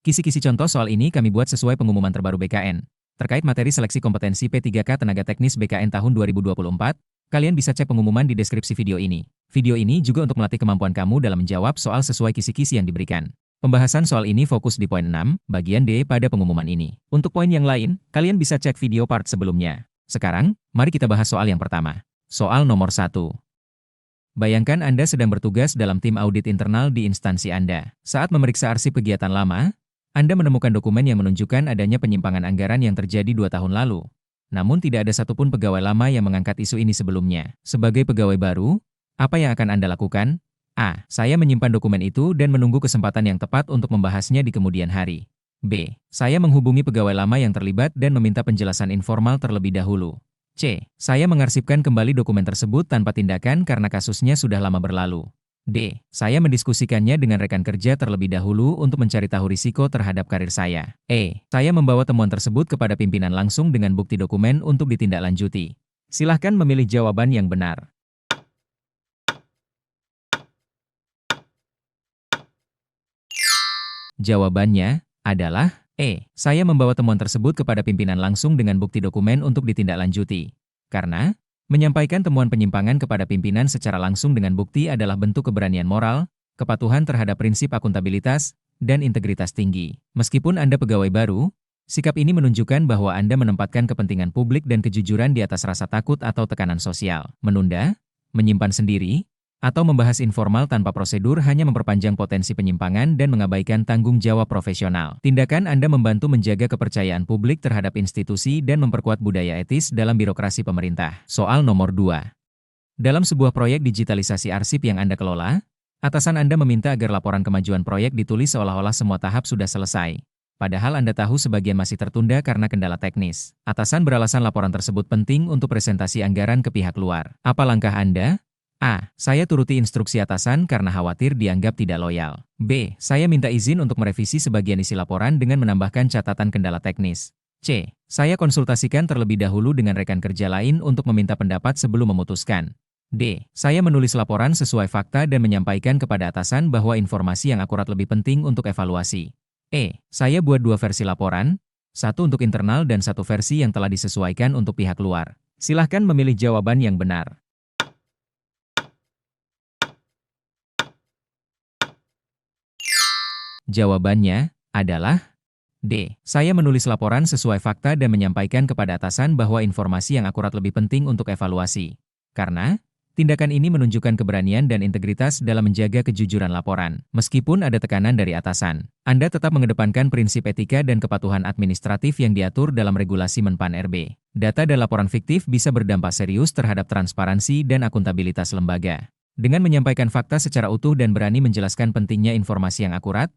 Kisi-kisi contoh soal ini kami buat sesuai pengumuman terbaru BKN. Terkait materi seleksi kompetensi P3K Tenaga Teknis BKN tahun 2024, kalian bisa cek pengumuman di deskripsi video ini. Video ini juga untuk melatih kemampuan kamu dalam menjawab soal sesuai kisi-kisi yang diberikan. Pembahasan soal ini fokus di poin 6, bagian D pada pengumuman ini. Untuk poin yang lain, kalian bisa cek video part sebelumnya. Sekarang, mari kita bahas soal yang pertama. Soal nomor 1. Bayangkan Anda sedang bertugas dalam tim audit internal di instansi Anda. Saat memeriksa arsip kegiatan lama, Anda menemukan dokumen yang menunjukkan adanya penyimpangan anggaran yang terjadi 2 tahun lalu. Namun tidak ada satupun pegawai lama yang mengangkat isu ini sebelumnya. Sebagai pegawai baru, apa yang akan Anda lakukan? A. Saya menyimpan dokumen itu dan menunggu kesempatan yang tepat untuk membahasnya di kemudian hari. B. Saya menghubungi pegawai lama yang terlibat dan meminta penjelasan informal terlebih dahulu. C. Saya mengarsipkan kembali dokumen tersebut tanpa tindakan karena kasusnya sudah lama berlalu. D. Saya mendiskusikannya dengan rekan kerja terlebih dahulu untuk mencari tahu risiko terhadap karir saya. E. Saya membawa temuan tersebut kepada pimpinan langsung dengan bukti dokumen untuk ditindaklanjuti. Silahkan memilih jawaban yang benar. Jawabannya adalah E. Saya membawa temuan tersebut kepada pimpinan langsung dengan bukti dokumen untuk ditindaklanjuti. Karena menyampaikan temuan penyimpangan kepada pimpinan secara langsung dengan bukti adalah bentuk keberanian moral, kepatuhan terhadap prinsip akuntabilitas, dan integritas tinggi. Meskipun Anda pegawai baru, sikap ini menunjukkan bahwa Anda menempatkan kepentingan publik dan kejujuran di atas rasa takut atau tekanan sosial. Menunda, menyimpan sendiri, atau membahas informal tanpa prosedur hanya memperpanjang potensi penyimpangan dan mengabaikan tanggung jawab profesional. Tindakan Anda membantu menjaga kepercayaan publik terhadap institusi dan memperkuat budaya etis dalam birokrasi pemerintah. Soal nomor 2. Dalam sebuah proyek digitalisasi arsip yang Anda kelola, atasan Anda meminta agar laporan kemajuan proyek ditulis seolah-olah semua tahap sudah selesai. Padahal Anda tahu sebagian masih tertunda karena kendala teknis. Atasan beralasan laporan tersebut penting untuk presentasi anggaran ke pihak luar. Apa langkah Anda? A. Saya turuti instruksi atasan karena khawatir dianggap tidak loyal. B. Saya minta izin untuk merevisi sebagian isi laporan dengan menambahkan catatan kendala teknis. C. Saya konsultasikan terlebih dahulu dengan rekan kerja lain untuk meminta pendapat sebelum memutuskan. D. Saya menulis laporan sesuai fakta dan menyampaikan kepada atasan bahwa informasi yang akurat lebih penting untuk evaluasi. E. Saya buat 2 versi laporan, satu untuk internal dan satu versi yang telah disesuaikan untuk pihak luar. Silahkan memilih jawaban yang benar. Jawabannya adalah D. Saya menulis laporan sesuai fakta dan menyampaikan kepada atasan bahwa informasi yang akurat lebih penting untuk evaluasi. Karena tindakan ini menunjukkan keberanian dan integritas dalam menjaga kejujuran laporan. Meskipun ada tekanan dari atasan, Anda tetap mengedepankan prinsip etika dan kepatuhan administratif yang diatur dalam regulasi Menpan RB. Data dan laporan fiktif bisa berdampak serius terhadap transparansi dan akuntabilitas lembaga. Dengan menyampaikan fakta secara utuh dan berani menjelaskan pentingnya informasi yang akurat,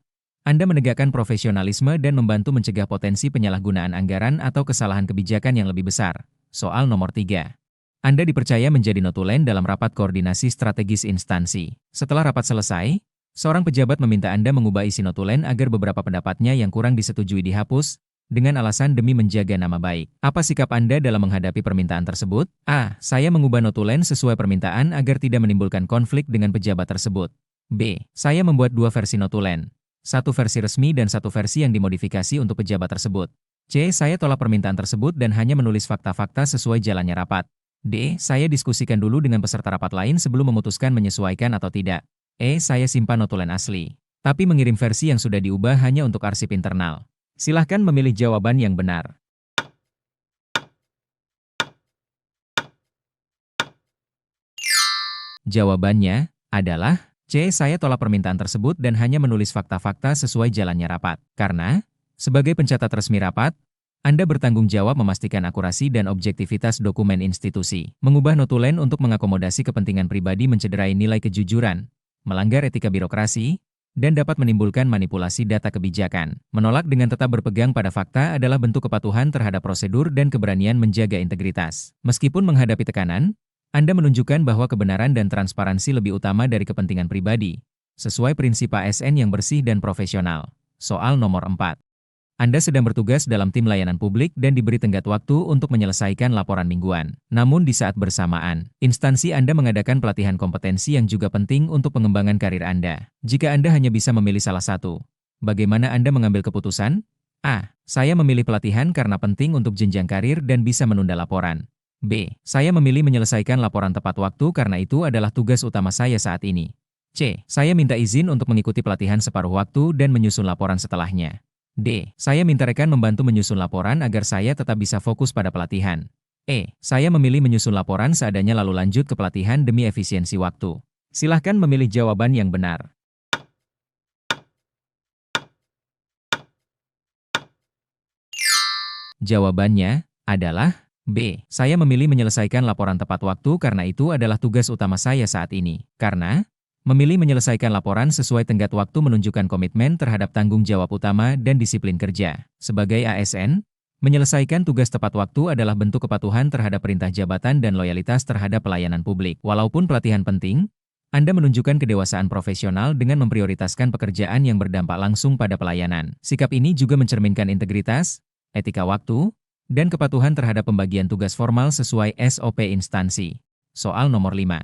Anda menegakkan profesionalisme dan membantu mencegah potensi penyalahgunaan anggaran atau kesalahan kebijakan yang lebih besar. Soal nomor 3. Anda dipercaya menjadi notulen dalam rapat koordinasi strategis instansi. Setelah rapat selesai, seorang pejabat meminta Anda mengubah isi notulen agar beberapa pendapatnya yang kurang disetujui dihapus, dengan alasan demi menjaga nama baik. Apa sikap Anda dalam menghadapi permintaan tersebut? A. Saya mengubah notulen sesuai permintaan agar tidak menimbulkan konflik dengan pejabat tersebut. B. Saya membuat 2 versi notulen. Satu versi resmi dan satu versi yang dimodifikasi untuk pejabat tersebut. C. Saya tolak permintaan tersebut dan hanya menulis fakta-fakta sesuai jalannya rapat. D. Saya diskusikan dulu dengan peserta rapat lain sebelum memutuskan menyesuaikan atau tidak. E. Saya simpan notulen asli, tapi mengirim versi yang sudah diubah hanya untuk arsip internal. Silahkan memilih jawaban yang benar. Jawabannya adalah C. Saya tolak permintaan tersebut dan hanya menulis fakta-fakta sesuai jalannya rapat. Karena, sebagai pencatat resmi rapat, Anda bertanggung jawab memastikan akurasi dan objektivitas dokumen institusi. Mengubah notulen untuk mengakomodasi kepentingan pribadi mencederai nilai kejujuran, melanggar etika birokrasi, dan dapat menimbulkan manipulasi data kebijakan. Menolak dengan tetap berpegang pada fakta adalah bentuk kepatuhan terhadap prosedur dan keberanian menjaga integritas. Meskipun menghadapi tekanan, Anda menunjukkan bahwa kebenaran dan transparansi lebih utama dari kepentingan pribadi, sesuai prinsip ASN yang bersih dan profesional. Soal nomor 4. Anda sedang bertugas dalam tim layanan publik dan diberi tenggat waktu untuk menyelesaikan laporan mingguan. Namun di saat bersamaan, instansi Anda mengadakan pelatihan kompetensi yang juga penting untuk pengembangan karir Anda. Jika Anda hanya bisa memilih salah satu, Bagaimana Anda mengambil keputusan? A. Saya memilih pelatihan karena penting untuk jenjang karir dan bisa menunda laporan. B. Saya memilih menyelesaikan laporan tepat waktu karena itu adalah tugas utama saya saat ini. C. Saya minta izin untuk mengikuti pelatihan separuh waktu dan menyusun laporan setelahnya. D. Saya minta rekan membantu menyusun laporan agar saya tetap bisa fokus pada pelatihan. E. Saya memilih menyusun laporan seadanya lalu lanjut ke pelatihan demi efisiensi waktu. Silahkan memilih jawaban yang benar. Jawabannya adalah B. Saya memilih menyelesaikan laporan tepat waktu karena itu adalah tugas utama saya saat ini. Karena memilih menyelesaikan laporan sesuai tenggat waktu menunjukkan komitmen terhadap tanggung jawab utama dan disiplin kerja. Sebagai ASN, menyelesaikan tugas tepat waktu adalah bentuk kepatuhan terhadap perintah jabatan dan loyalitas terhadap pelayanan publik. Walaupun pelatihan penting, Anda menunjukkan kedewasaan profesional dengan memprioritaskan pekerjaan yang berdampak langsung pada pelayanan. Sikap ini juga mencerminkan integritas, etika waktu, dan kepatuhan terhadap pembagian tugas formal sesuai SOP instansi. Soal nomor 5.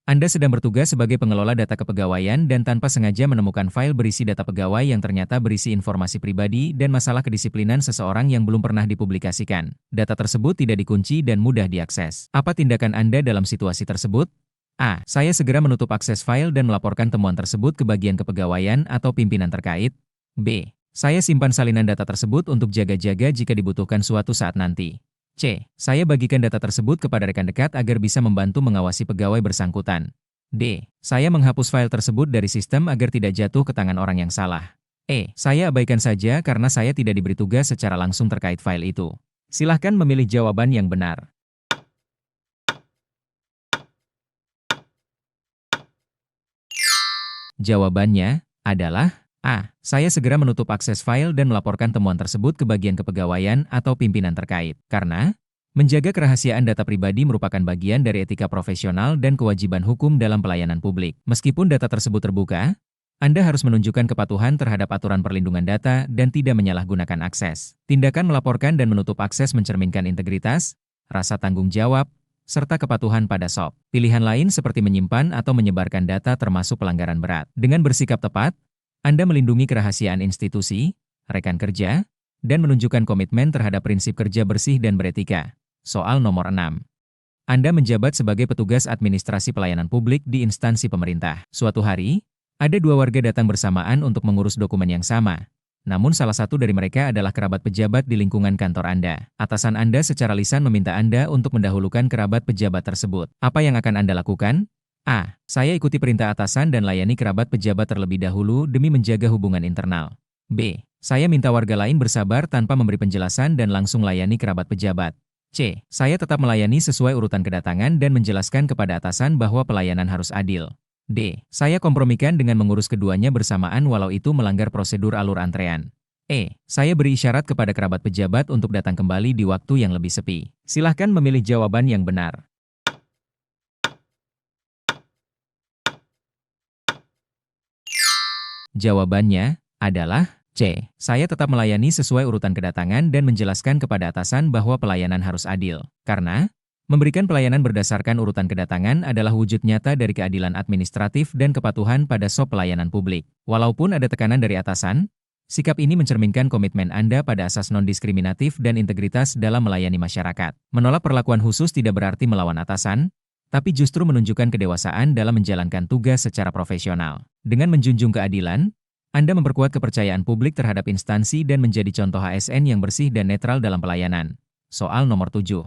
Anda sedang bertugas sebagai pengelola data kepegawaian dan tanpa sengaja menemukan file berisi data pegawai yang ternyata berisi informasi pribadi dan masalah kedisiplinan seseorang yang belum pernah dipublikasikan. Data tersebut tidak dikunci dan mudah diakses. Apa tindakan Anda dalam situasi tersebut? A. Saya segera menutup akses file dan melaporkan temuan tersebut ke bagian kepegawaian atau pimpinan terkait. B. Saya simpan salinan data tersebut untuk jaga-jaga jika dibutuhkan suatu saat nanti. C. Saya bagikan data tersebut kepada rekan dekat agar bisa membantu mengawasi pegawai bersangkutan. D. Saya menghapus file tersebut dari sistem agar tidak jatuh ke tangan orang yang salah. E. Saya abaikan saja karena saya tidak diberi tugas secara langsung terkait file itu. Silahkan memilih jawaban yang benar. Jawabannya adalah A. Saya segera menutup akses file dan melaporkan temuan tersebut ke bagian kepegawaian atau pimpinan terkait. Karena menjaga kerahasiaan data pribadi merupakan bagian dari etika profesional dan kewajiban hukum dalam pelayanan publik. Meskipun data tersebut terbuka, Anda harus menunjukkan kepatuhan terhadap aturan perlindungan data dan tidak menyalahgunakan akses. Tindakan melaporkan dan menutup akses mencerminkan integritas, rasa tanggung jawab, serta kepatuhan pada SOP. Pilihan lain seperti menyimpan atau menyebarkan data termasuk pelanggaran berat. Dengan bersikap tepat, Anda melindungi kerahasiaan institusi, rekan kerja, dan menunjukkan komitmen terhadap prinsip kerja bersih dan beretika. Soal nomor 6. Anda menjabat sebagai petugas administrasi pelayanan publik di instansi pemerintah. Suatu hari, ada dua warga datang bersamaan untuk mengurus dokumen yang sama. Namun salah satu dari mereka adalah kerabat pejabat di lingkungan kantor Anda. Atasan Anda secara lisan meminta Anda untuk mendahulukan kerabat pejabat tersebut. Apa yang akan Anda lakukan? A. Saya ikuti perintah atasan dan layani kerabat pejabat terlebih dahulu demi menjaga hubungan internal. B. Saya minta warga lain bersabar tanpa memberi penjelasan dan langsung layani kerabat pejabat. C. Saya tetap melayani sesuai urutan kedatangan dan menjelaskan kepada atasan bahwa pelayanan harus adil. D. Saya kompromikan dengan mengurus keduanya bersamaan walau itu melanggar prosedur alur antrean. E. Saya beri isyarat kepada kerabat pejabat untuk datang kembali di waktu yang lebih sepi. Silahkan memilih jawaban yang benar. Jawabannya adalah C. Saya tetap melayani sesuai urutan kedatangan dan menjelaskan kepada atasan bahwa pelayanan harus adil. Karena memberikan pelayanan berdasarkan urutan kedatangan adalah wujud nyata dari keadilan administratif dan kepatuhan pada SOP pelayanan publik. Walaupun ada tekanan dari atasan, sikap ini mencerminkan komitmen Anda pada asas non-diskriminatif dan integritas dalam melayani masyarakat. Menolak perlakuan khusus tidak berarti melawan atasan, tapi justru menunjukkan kedewasaan dalam menjalankan tugas secara profesional. Dengan menjunjung keadilan, Anda memperkuat kepercayaan publik terhadap instansi dan menjadi contoh ASN yang bersih dan netral dalam pelayanan. Soal nomor 7.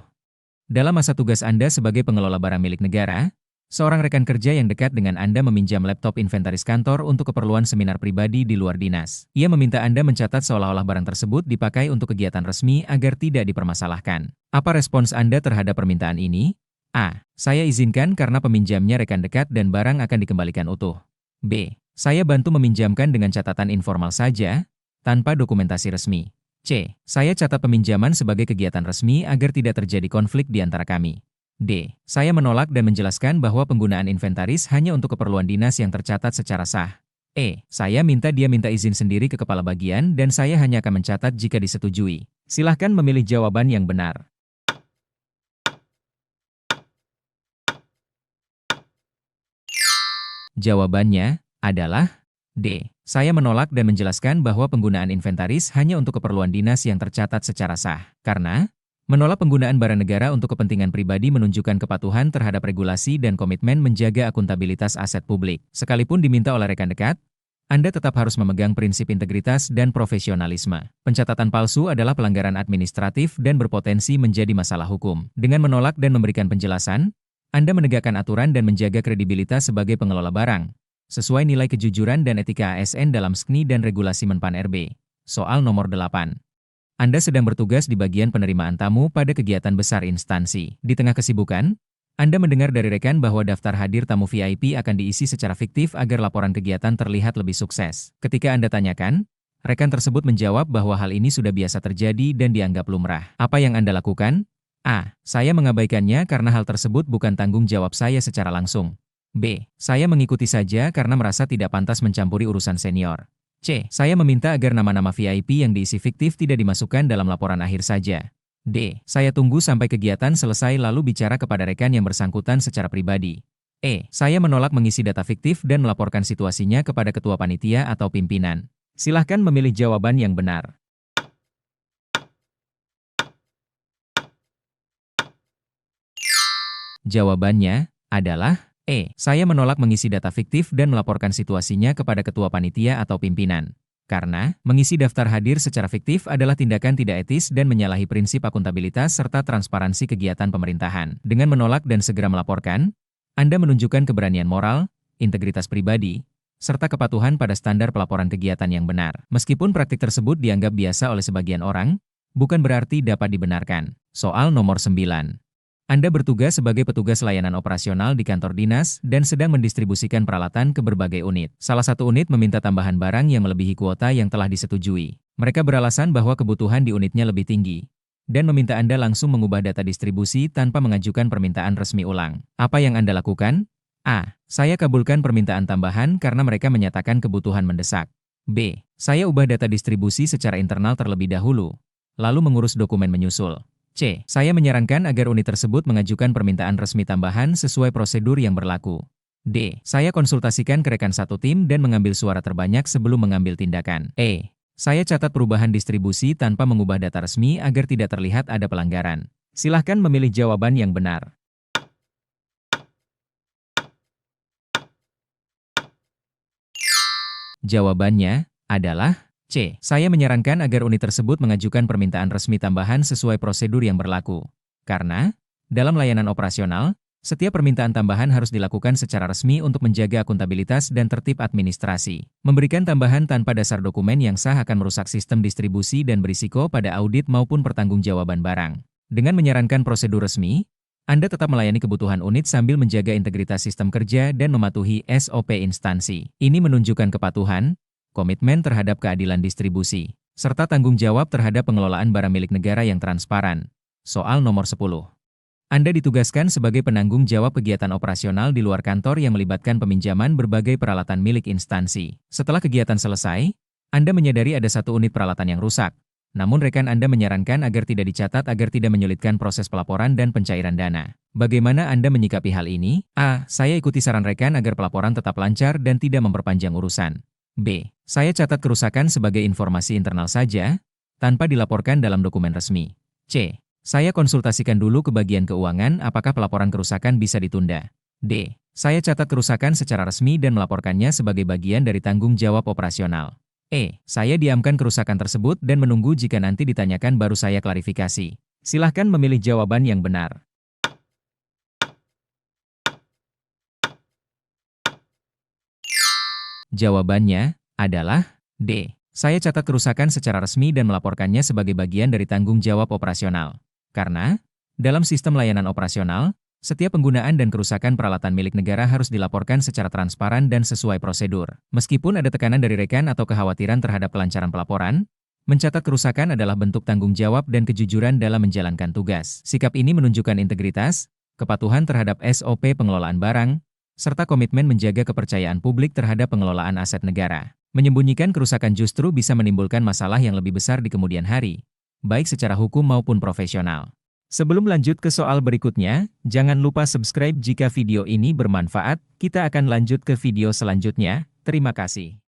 Dalam masa tugas Anda sebagai pengelola barang milik negara, seorang rekan kerja yang dekat dengan Anda meminjam laptop inventaris kantor untuk keperluan seminar pribadi di luar dinas. Ia meminta Anda mencatat seolah-olah barang tersebut dipakai untuk kegiatan resmi agar tidak dipermasalahkan. Apa respons Anda terhadap permintaan ini? A. Saya izinkan karena peminjamnya rekan dekat dan barang akan dikembalikan utuh. B. Saya bantu meminjamkan dengan catatan informal saja, tanpa dokumentasi resmi. C. Saya catat peminjaman sebagai kegiatan resmi agar tidak terjadi konflik di antara kami. D. Saya menolak dan menjelaskan bahwa penggunaan inventaris hanya untuk keperluan dinas yang tercatat secara sah. E. Saya minta dia minta izin sendiri ke kepala bagian dan saya hanya akan mencatat jika disetujui. Silahkan memilih jawaban yang benar. Jawabannya adalah D. Saya menolak dan menjelaskan bahwa penggunaan inventaris hanya untuk keperluan dinas yang tercatat secara sah. Karena menolak penggunaan barang negara untuk kepentingan pribadi menunjukkan kepatuhan terhadap regulasi dan komitmen menjaga akuntabilitas aset publik. Sekalipun diminta oleh rekan dekat, Anda tetap harus memegang prinsip integritas dan profesionalisme. Pencatatan palsu adalah pelanggaran administratif dan berpotensi menjadi masalah hukum. Dengan menolak dan memberikan penjelasan, Anda menegakkan aturan dan menjaga kredibilitas sebagai pengelola barang, sesuai nilai kejujuran dan etika ASN dalam SKNI dan regulasi Menpan RB. Soal nomor 8. Anda sedang bertugas di bagian penerimaan tamu pada kegiatan besar instansi. Di tengah kesibukan, Anda mendengar dari rekan bahwa daftar hadir tamu VIP akan diisi secara fiktif agar laporan kegiatan terlihat lebih sukses. Ketika Anda tanyakan, rekan tersebut menjawab bahwa hal ini sudah biasa terjadi dan dianggap lumrah. Apa yang Anda lakukan? A. Saya mengabaikannya karena hal tersebut bukan tanggung jawab saya secara langsung. B. Saya mengikuti saja karena merasa tidak pantas mencampuri urusan senior. C. Saya meminta agar nama-nama VIP yang diisi fiktif tidak dimasukkan dalam laporan akhir saja. D. Saya tunggu sampai kegiatan selesai lalu bicara kepada rekan yang bersangkutan secara pribadi. E. Saya menolak mengisi data fiktif dan melaporkan situasinya kepada ketua panitia atau pimpinan. Silahkan memilih jawaban yang benar. Jawabannya adalah E. Saya menolak mengisi data fiktif dan melaporkan situasinya kepada ketua panitia atau pimpinan. Karena, mengisi daftar hadir secara fiktif adalah tindakan tidak etis dan menyalahi prinsip akuntabilitas serta transparansi kegiatan pemerintahan. Dengan menolak dan segera melaporkan, Anda menunjukkan keberanian moral, integritas pribadi, serta kepatuhan pada standar pelaporan kegiatan yang benar. Meskipun praktik tersebut dianggap biasa oleh sebagian orang, bukan berarti dapat dibenarkan. Soal nomor 9. Anda bertugas sebagai petugas layanan operasional di kantor dinas dan sedang mendistribusikan peralatan ke berbagai unit. Salah satu unit meminta tambahan barang yang melebihi kuota yang telah disetujui. Mereka beralasan bahwa kebutuhan di unitnya lebih tinggi dan meminta Anda langsung mengubah data distribusi tanpa mengajukan permintaan resmi ulang. Apa yang Anda lakukan? A. Saya kabulkan permintaan tambahan karena mereka menyatakan kebutuhan mendesak. B. Saya ubah data distribusi secara internal terlebih dahulu, lalu mengurus dokumen menyusul. C. Saya menyarankan agar unit tersebut mengajukan permintaan resmi tambahan sesuai prosedur yang berlaku. D. Saya konsultasikan ke rekan satu tim dan mengambil suara terbanyak sebelum mengambil tindakan. E. Saya catat perubahan distribusi tanpa mengubah data resmi agar tidak terlihat ada pelanggaran. Silahkan memilih jawaban yang benar. Jawabannya adalah C. Saya menyarankan agar unit tersebut mengajukan permintaan resmi tambahan sesuai prosedur yang berlaku. Karena, dalam layanan operasional, setiap permintaan tambahan harus dilakukan secara resmi untuk menjaga akuntabilitas dan tertib administrasi. Memberikan tambahan tanpa dasar dokumen yang sah akan merusak sistem distribusi dan berisiko pada audit maupun pertanggungjawaban barang. Dengan menyarankan prosedur resmi, Anda tetap melayani kebutuhan unit sambil menjaga integritas sistem kerja dan mematuhi SOP instansi. Ini menunjukkan kepatuhan, komitmen terhadap keadilan distribusi, serta tanggung jawab terhadap pengelolaan barang milik negara yang transparan. Soal nomor 10. Anda ditugaskan sebagai penanggung jawab kegiatan operasional di luar kantor yang melibatkan peminjaman berbagai peralatan milik instansi. Setelah kegiatan selesai, Anda menyadari ada satu unit peralatan yang rusak. Namun rekan Anda menyarankan agar tidak dicatat agar tidak menyulitkan proses pelaporan dan pencairan dana. Bagaimana Anda menyikapi hal ini? A. Saya ikuti saran rekan agar pelaporan tetap lancar dan tidak memperpanjang urusan. B. Saya catat kerusakan sebagai informasi internal saja, tanpa dilaporkan dalam dokumen resmi. C. Saya konsultasikan dulu ke bagian keuangan apakah pelaporan kerusakan bisa ditunda. D. Saya catat kerusakan secara resmi dan melaporkannya sebagai bagian dari tanggung jawab operasional. E. Saya diamkan kerusakan tersebut dan menunggu jika nanti ditanyakan baru saya klarifikasi. Silahkan memilih jawaban yang benar. Jawabannya adalah D. Saya catat kerusakan secara resmi dan melaporkannya sebagai bagian dari tanggung jawab operasional. Karena, dalam sistem layanan operasional, setiap penggunaan dan kerusakan peralatan milik negara harus dilaporkan secara transparan dan sesuai prosedur. Meskipun ada tekanan dari rekan atau kekhawatiran terhadap kelancaran pelaporan, mencatat kerusakan adalah bentuk tanggung jawab dan kejujuran dalam menjalankan tugas. Sikap ini menunjukkan integritas, kepatuhan terhadap SOP pengelolaan barang, serta komitmen menjaga kepercayaan publik terhadap pengelolaan aset negara. Menyembunyikan kerusakan justru bisa menimbulkan masalah yang lebih besar di kemudian hari, baik secara hukum maupun profesional. Sebelum lanjut ke soal berikutnya, jangan lupa subscribe jika video ini bermanfaat. Kita akan lanjut ke video selanjutnya. Terima kasih.